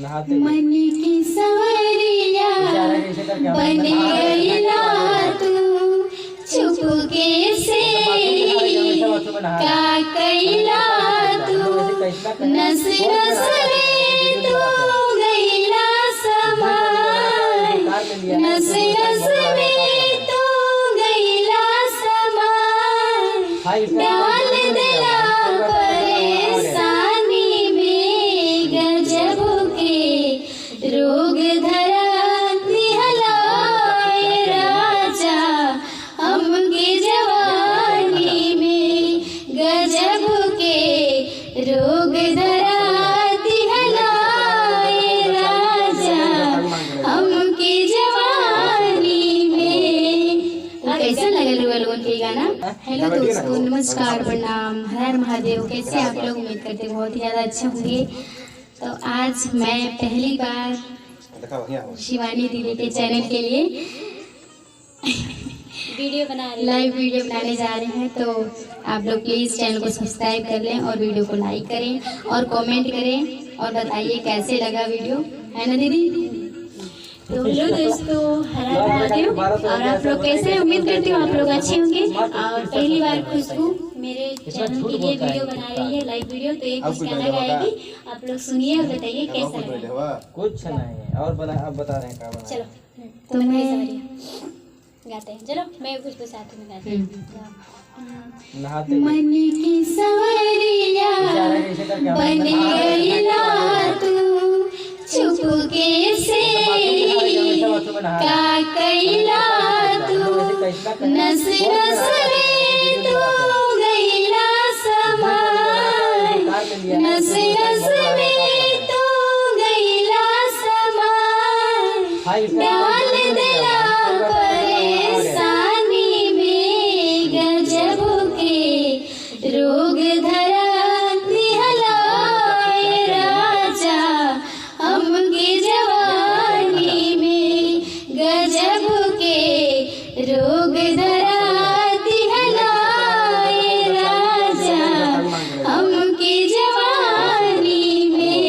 मन की सवरिया बन गईला तू चुपके से क्या कैला तू नस नस में तू गईला समाय नस नस में तू गईला समाय डाल दिला परेशानी में गजब के रोग धरा दिहलाए राजा हमके जवानी में गजब के रोग धरा दिहलाए राजा हमके जवानी में। कैसा लगा लोगों के गाना? हेलो दोस्तों, नमस्कार, प्रणाम, हर हर महादेव। कैसे आप लोग? उम्मीद करते बहुत ही ज़्यादा अच्छे होंगे। तो आज मैं पहली बार शिवानी दीदी के चैनल के लिए लाइव वीडियो बनाने जा रहे हैं। तो आप लोग प्लीज़ चैनल को सब्सक्राइब कर लें और वीडियो को लाइक करें और कमेंट करें और बताइए कैसे लगा वीडियो, है ना दीदी? तो हेलो दोस्तों, हर हर महादेव। और आप लोग कैसे हैं? उम्मीद करती हूँ आप लोग अच्छे होंगे। और पहली बार खुशबू मेरे चैनल के लिए वीडियो बना रही है, लाइव वीडियो। तो एक कुछ गाना गाएगी, आप लोग सुनिए और बताइए कैसा लगा। कुछ नहीं और अब बता रहे हैं क्या बना। चलो तो मैं गाते हैं। चलो मैं खुशबू साथ में गाती हूँ। मन की सवरिया बन गईला तू चुपके से क्या कैला तू नस नस में तू गईला समाय नस नस में तू गईला समाय डाल दिला परेशानी में गजब के रोग धरा दिहलाए राजा हमके जवानी में गजब के रोग धरा दिहलाए राजा हमके जवानी में।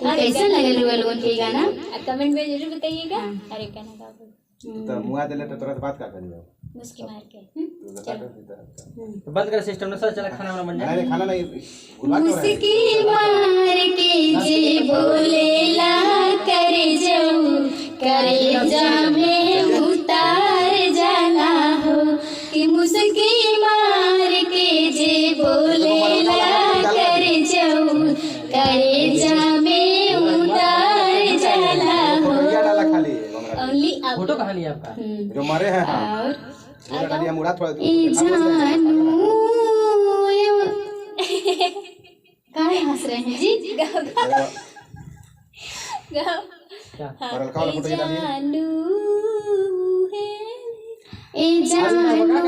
कैसा लगा लोगों के गाना? कमेंट में जरूर बताइएगा। अरे गाना गा तो मुआ देले तो तुरंत बात का करियो मुस्की मार के। तो बंद कर सिस्टम ना सर, चला खाना वाला बन जाए। नहीं खाना नहीं मुस्की मार के जे बोलेला करे जाऊं करे जामे उतार जाना हो कि मुस्की मार के जे बोलेला करे जाऊं करे जामे उतार जाना हो। ओनली फोटो कहाँ लिया आपका? जो मारे हैं और खाली मुड़ा थोड़ा जानू काहे हंस रहे हैं जी? गाओ और अलका वाला फोटो डालिए। जानू